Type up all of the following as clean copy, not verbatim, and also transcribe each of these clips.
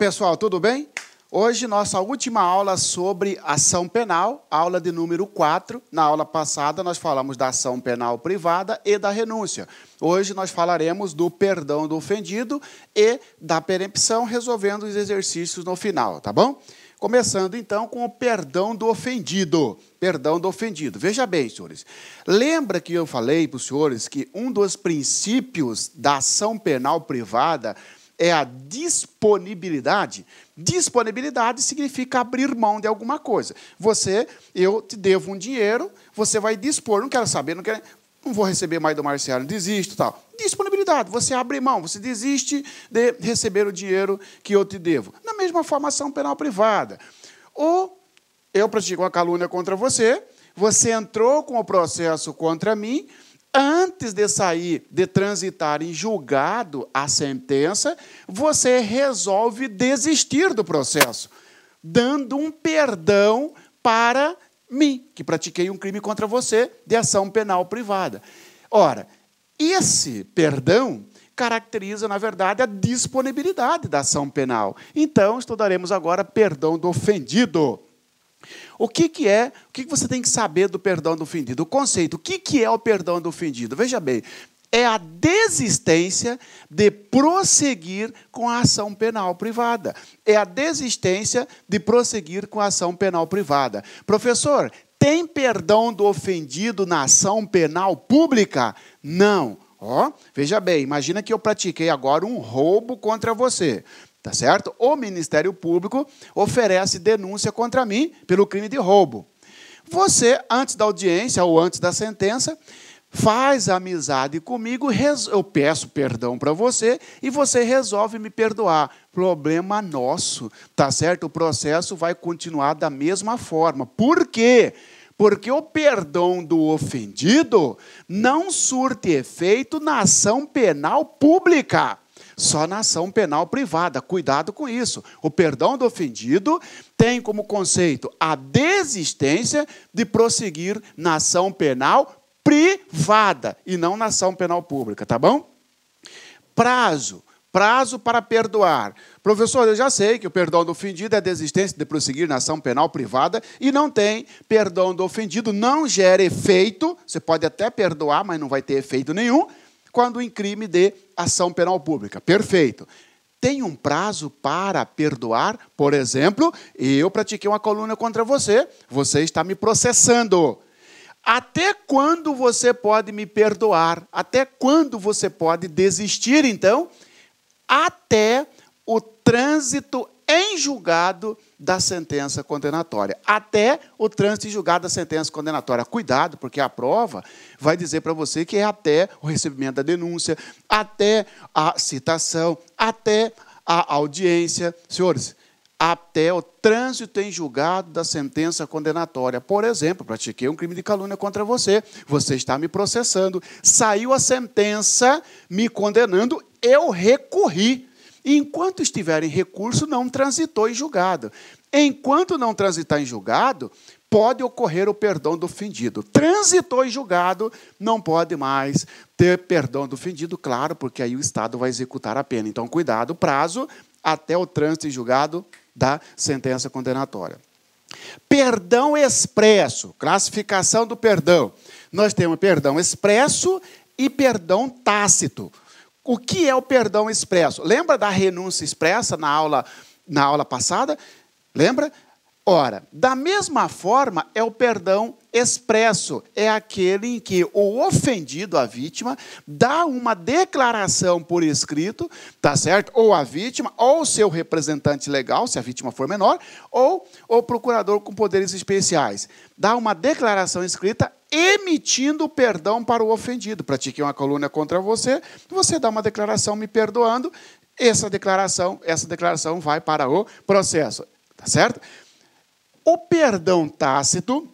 Pessoal, tudo bem? Hoje, nossa última aula sobre ação penal, aula de número 4. Na aula passada, nós falamos da ação penal privada e da renúncia. Hoje, nós falaremos do perdão do ofendido e da perempção, resolvendo os exercícios no final, tá bom? Começando, então, com o perdão do ofendido. Perdão do ofendido. Veja bem, senhores. Lembra que eu falei para os senhores que um dos princípios da ação penal privada é a disponibilidade. Disponibilidade significa abrir mão de alguma coisa. Eu te devo um dinheiro, você vai dispor, não quero saber, não vou receber mais do Marciano, desisto, tal. Disponibilidade, você abre mão, você desiste de receber o dinheiro que eu te devo. Na mesma forma, ação penal privada. Ou eu pratico uma calúnia contra você, você entrou com o processo contra mim, antes de sair, de transitar em julgado a sentença, você resolve desistir do processo, dando um perdão para mim, que pratiquei um crime contra você de ação penal privada. Ora, esse perdão caracteriza, na verdade, a disponibilidade da ação penal. Então, estudaremos agora perdão do ofendido. O que você tem que saber do perdão do ofendido? O conceito, o que é o perdão do ofendido? Veja bem, é a desistência de prosseguir com a ação penal privada. É a desistência de prosseguir com a ação penal privada. Professor, tem perdão do ofendido na ação penal pública? Não. Veja bem, imagina que eu pratiquei agora um roubo contra você. Tá certo? O Ministério Público oferece denúncia contra mim pelo crime de roubo. Você, antes da audiência ou antes da sentença, faz amizade comigo, eu peço perdão para você e você resolve me perdoar. Problema nosso, tá certo? O processo vai continuar da mesma forma. Por quê? Porque o perdão do ofendido não surte efeito na ação penal pública. Só na ação penal privada. Cuidado com isso. O perdão do ofendido tem como conceito a desistência de prosseguir na ação penal privada e não na ação penal pública, tá bom? Prazo para perdoar. Professor, eu já sei que o perdão do ofendido é a desistência de prosseguir na ação penal privada e não tem perdão do ofendido, não gera efeito. Você pode até perdoar, mas não vai ter efeito nenhum quando em crime de ação penal pública. Perfeito. Tem um prazo para perdoar? Por exemplo, eu pratiquei uma calúnia contra você, você está me processando. Até quando você pode me perdoar? Até quando você pode desistir, então? Até o trânsito em julgado da sentença condenatória. Até o trânsito em julgado da sentença condenatória. Cuidado, porque a prova vai dizer para você que é até o recebimento da denúncia, até a citação, até a audiência. Senhores, até o trânsito em julgado da sentença condenatória. Por exemplo, pratiquei um crime de calúnia contra você, você está me processando, saiu a sentença me condenando, eu recorri. Enquanto estiver em recurso, não transitou em julgado. Enquanto não transitar em julgado, pode ocorrer o perdão do ofendido. Transitou em julgado, não pode mais ter perdão do ofendido, claro, porque aí o Estado vai executar a pena. Então, cuidado, prazo até o trânsito em julgado da sentença condenatória. Perdão expresso, classificação do perdão. Nós temos perdão expresso e perdão tácito. O que é o perdão expresso? Lembra da renúncia expressa na aula passada? Lembra? Ora, da mesma forma é o perdão expresso. É aquele em que o ofendido, a vítima, dá uma declaração por escrito, tá certo? Ou a vítima, ou o seu representante legal, se a vítima for menor, ou o procurador com poderes especiais. Dá uma declaração escrita emitindo perdão para o ofendido. Pratiquei uma calúnia contra você, você dá uma declaração me perdoando, essa declaração vai para o processo, tá certo? O perdão tácito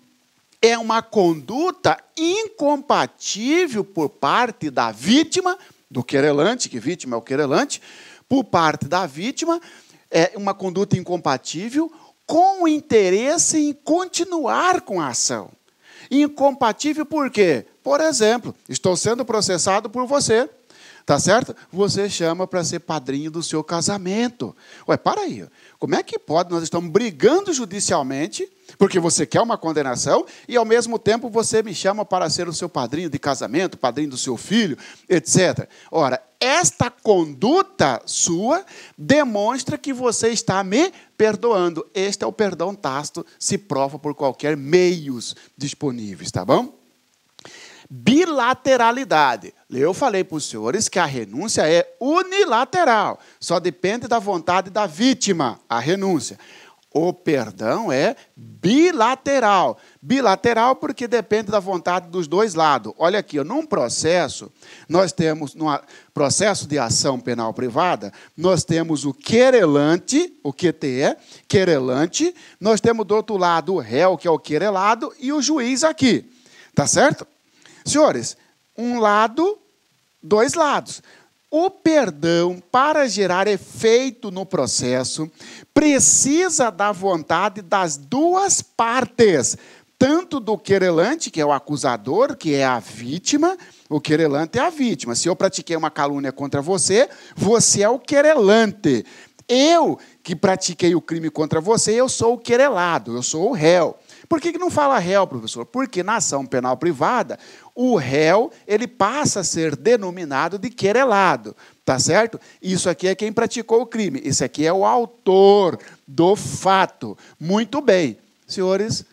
é uma conduta incompatível por parte da vítima, do querelante, que vítima é o querelante, por parte da vítima, é uma conduta incompatível com o interesse em continuar com a ação. Incompatível por quê? Por exemplo, estou sendo processado por você. tá certo? Você chama para ser padrinho do seu casamento. Ué, para aí. Como é que pode? Nós estamos brigando judicialmente, porque você quer uma condenação, e ao mesmo tempo você me chama para ser o seu padrinho de casamento, padrinho do seu filho, etc. Ora, esta conduta sua demonstra que você está me perdoando. Este é o perdão tácito, se prova por qualquer meios disponíveis, tá bom? Bilateralidade. Eu falei para os senhores que a renúncia é unilateral. Só depende da vontade da vítima, a renúncia. O perdão é bilateral. Bilateral porque depende da vontade dos dois lados. Olha aqui, num processo, nós temos, num processo de ação penal privada, nós temos o querelante, o QTE, querelante, nós temos do outro lado o réu, que é o querelado, e o juiz aqui. Tá certo? Senhores, um lado, dois lados. O perdão, para gerar efeito no processo, precisa da vontade das duas partes, tanto do querelante, que é o acusador, que é a vítima, o querelante é a vítima. Se eu pratiquei uma calúnia contra você, você é o querelante. Eu, que pratiquei o crime contra você, eu sou o querelado, eu sou o réu. Por que não fala réu, professor? Porque na ação penal privada, o réu ele passa a ser denominado de querelado, tá certo? Isso aqui é quem praticou o crime, isso aqui é o autor do fato. Muito bem, senhores,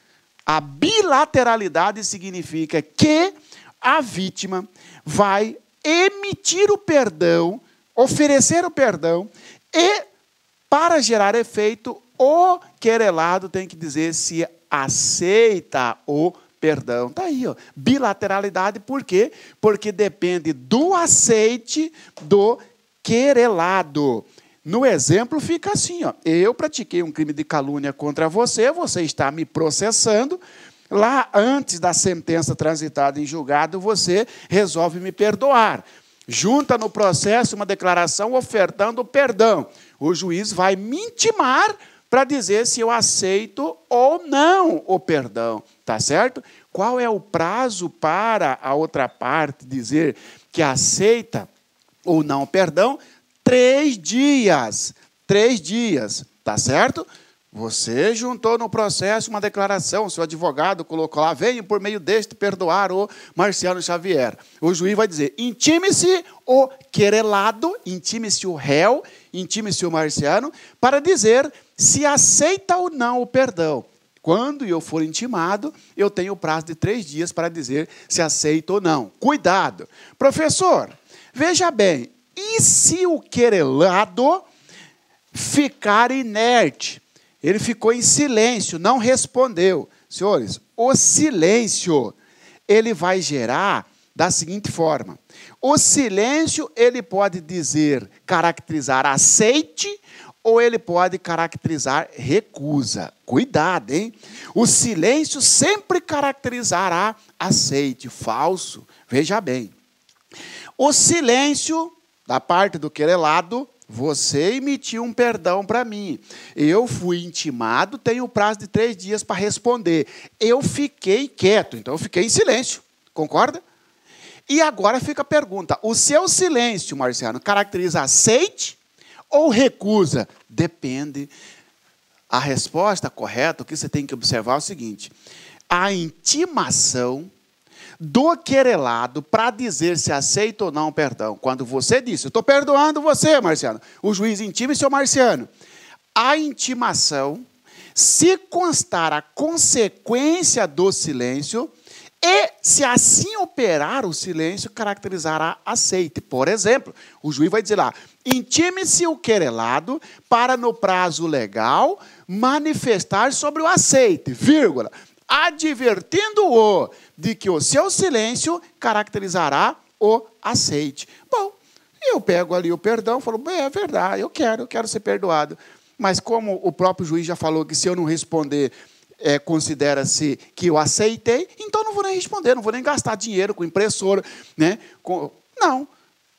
a bilateralidade significa que a vítima vai emitir o perdão, oferecer o perdão e, para gerar efeito, o querelado tem que dizer se aceita o perdão. Está aí, ó. Bilateralidade, por quê? Porque depende do aceite do querelado. No exemplo fica assim, ó. Eu pratiquei um crime de calúnia contra você, você está me processando. Lá, antes da sentença transitada em julgado, você resolve me perdoar. Junta no processo uma declaração ofertando perdão. O juiz vai me intimar para dizer se eu aceito ou não o perdão, tá certo? Qual é o prazo para a outra parte dizer que aceita ou não o perdão? 3 dias. 3 dias, tá certo? Você juntou no processo uma declaração, seu advogado colocou lá, venho por meio deste perdoar o Marciano Xavier. O juiz vai dizer, intime-se o querelado, intime-se o réu, intime-se o Marciano, para dizer se aceita ou não o perdão. Quando eu for intimado, eu tenho o prazo de 3 dias para dizer se aceita ou não. Cuidado. Professor, veja bem, e se o querelado ficar inerte? Ele ficou em silêncio, não respondeu. Senhores, o silêncio, ele vai gerar da seguinte forma. O silêncio, ele pode dizer, caracterizar aceite, ou ele pode caracterizar recusa. Cuidado, hein? O silêncio sempre caracterizará aceite, falso. Veja bem. O silêncio, da parte do querelado, você emitiu um perdão para mim. Eu fui intimado, tenho o prazo de 3 dias para responder. Eu fiquei quieto, então eu fiquei em silêncio. Concorda? E agora fica a pergunta. O seu silêncio, Marciano, caracteriza aceite ou recusa? Depende. A resposta correta, o que você tem que observar é o seguinte. A intimação do querelado para dizer se aceita ou não o perdão. Quando você disse, eu estou perdoando você, Marciano. O juiz intima, seu Marciano. A intimação, se constar a consequência do silêncio, e se assim operar o silêncio, caracterizará aceite. Por exemplo, o juiz vai dizer lá, intime-se o querelado para no prazo legal manifestar sobre o aceite, vírgula, advertindo-o de que o seu silêncio caracterizará o aceite. Bom, eu pego ali o perdão, falo, é verdade, eu quero ser perdoado. Mas como o próprio juiz já falou que se eu não responder, considera-se que eu aceitei, então não vou nem responder, não vou nem gastar dinheiro com impressora, né? Não.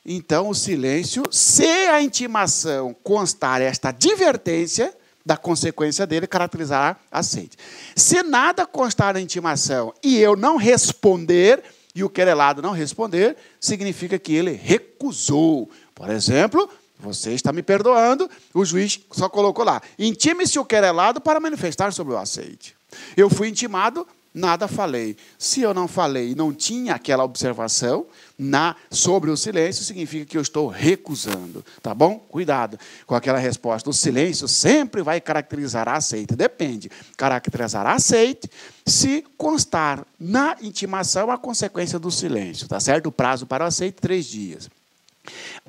Então, o silêncio, se a intimação constar esta advertência da consequência dele, caracterizará aceite. Se nada constar na intimação e eu não responder, e o querelado não responder, significa que ele recusou. Por exemplo, você está me perdoando, o juiz só colocou lá, intime-se o querelado para manifestar sobre o aceite. Eu fui intimado, nada falei. Se eu não falei e não tinha aquela observação sobre o silêncio, significa que eu estou recusando. Tá bom? Cuidado com aquela resposta. O silêncio sempre vai caracterizar aceite. Depende. Caracterizar aceite se constar na intimação a consequência do silêncio. Tá certo? O prazo para o aceite, 3 dias.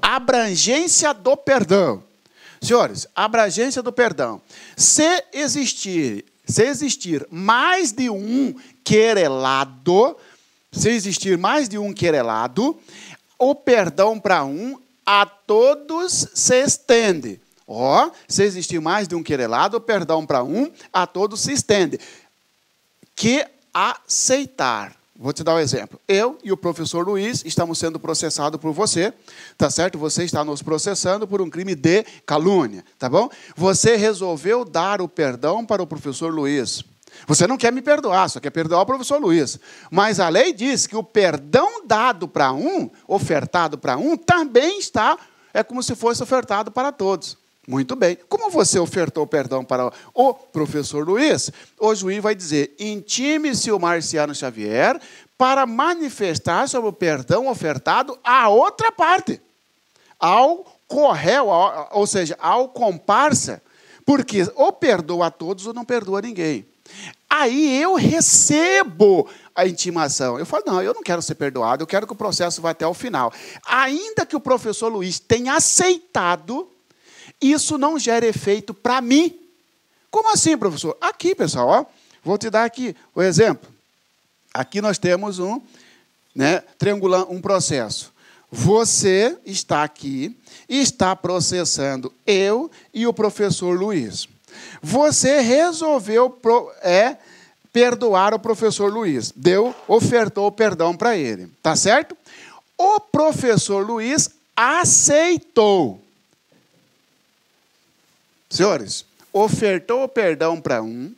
Abrangência do perdão. Senhores, abrangência do perdão. Se existir mais de um querelado, o perdão para um a todos se estende. Se existir mais de um querelado, o perdão para um a todos se estende. Que aceitar. Vou te dar um exemplo. Eu e o professor Luiz estamos sendo processados por você, tá certo? Você está nos processando por um crime de calúnia, tá bom? Você resolveu dar o perdão para o professor Luiz. Você não quer me perdoar, só quer perdoar o professor Luiz. Mas a lei diz que o perdão dado para um, ofertado para um, também é como se fosse ofertado para todos. Muito bem. Como você ofertou perdão para o professor Luiz, o juiz vai dizer, intime-se o Marciano Xavier para manifestar sobre o perdão ofertado à outra parte, ao corréu, ou seja, ao comparsa, porque ou perdoa a todos ou não perdoa ninguém. Aí eu recebo a intimação. Eu falo, não, eu não quero ser perdoado, eu quero que o processo vá até o final. Ainda que o professor Luiz tenha aceitado, isso não gera efeito para mim. Como assim, professor? Aqui, pessoal, vou te dar aqui o exemplo. Aqui nós temos um processo. Você está aqui e está processando eu e o professor Luiz. Você resolveu perdoar o professor Luiz. Ofertou perdão para ele. Tá certo? O professor Luiz aceitou. Senhores, ofertou o perdão para um,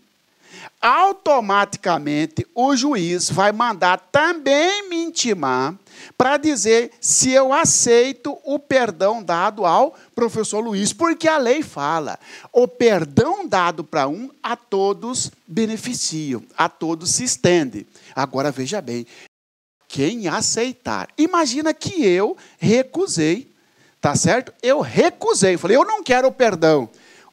automaticamente o juiz vai mandar também me intimar para dizer se eu aceito o perdão dado ao professor Luiz, porque a lei fala, o perdão dado para um a todos beneficiam, a todos se estende. Agora veja bem, quem aceitar, imagina que eu recusei, tá certo? Eu recusei, falei, eu não quero o perdão.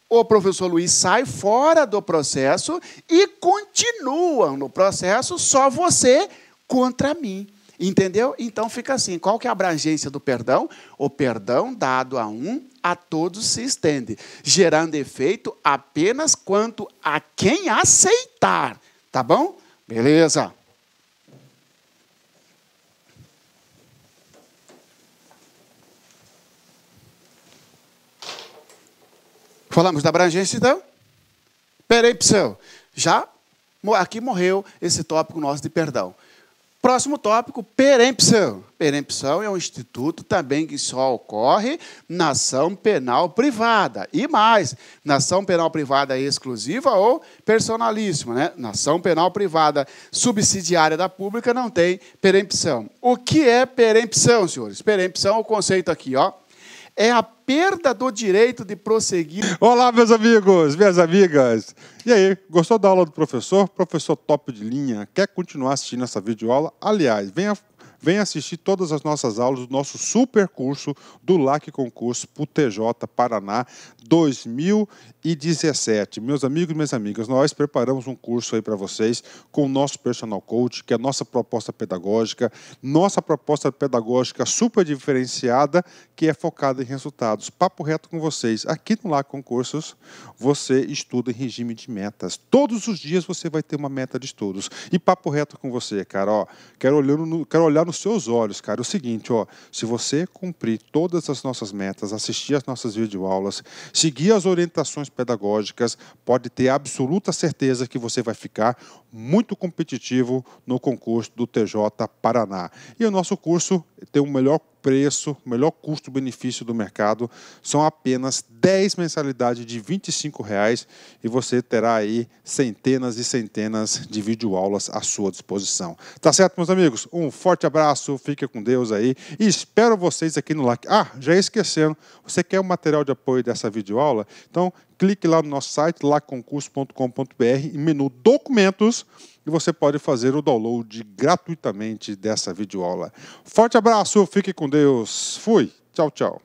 O professor Luiz sai fora do processo e continua no processo só você contra mim. Entendeu? Então fica assim, qual que é a abrangência do perdão? O perdão dado a um, a todos se estende, gerando efeito apenas quanto a quem aceitar. Tá bom? Beleza. Falamos da abrangência, então? Perempção. Já aqui morreu esse tópico nosso de perdão. Próximo tópico, perempção. Perempção é um instituto também que só ocorre na ação penal privada. E mais, na ação penal privada exclusiva ou personalíssima, né? Na ação penal privada subsidiária da pública não tem perempção. O que é perempção, senhores? Perempção é o conceito aqui, ó. É a perda do direito de prosseguir. Olá, meus amigos, minhas amigas. E aí, gostou da aula do professor? Professor top de linha. Quer continuar assistindo essa videoaula? Aliás, venha assistir todas as nossas aulas do nosso super curso do LAC Concurso pro TJ Paraná 2017. Meus amigos e minhas amigas, nós preparamos um curso aí para vocês com o nosso personal coach, que é a nossa proposta pedagógica super diferenciada, que é focada em resultados. Papo reto com vocês. Aqui no LAC Concursos, você estuda em regime de metas. Todos os dias você vai ter uma meta de estudos. E papo reto com você, cara, ó, quero olhar nos seus olhos, cara, é o seguinte, ó, se você cumprir todas as nossas metas, assistir as nossas videoaulas, seguir as orientações pedagógicas, pode ter absoluta certeza que você vai ficar muito competitivo no concurso do TJ Paraná. E o nosso curso tem o melhor preço, o melhor custo-benefício do mercado, são apenas 10 mensalidades de R$ 25,00 e você terá aí centenas e centenas de videoaulas à sua disposição. Tá certo, meus amigos? Um forte abraço, fique com Deus aí e espero vocês aqui no like. Ah, já esquecendo, você quer o material de apoio dessa videoaula? Então, clique lá no nosso site, laconcurso.com.br, e menu Documentos, e você pode fazer o download gratuitamente dessa videoaula. Forte abraço, fique com Deus. Fui. Tchau, tchau.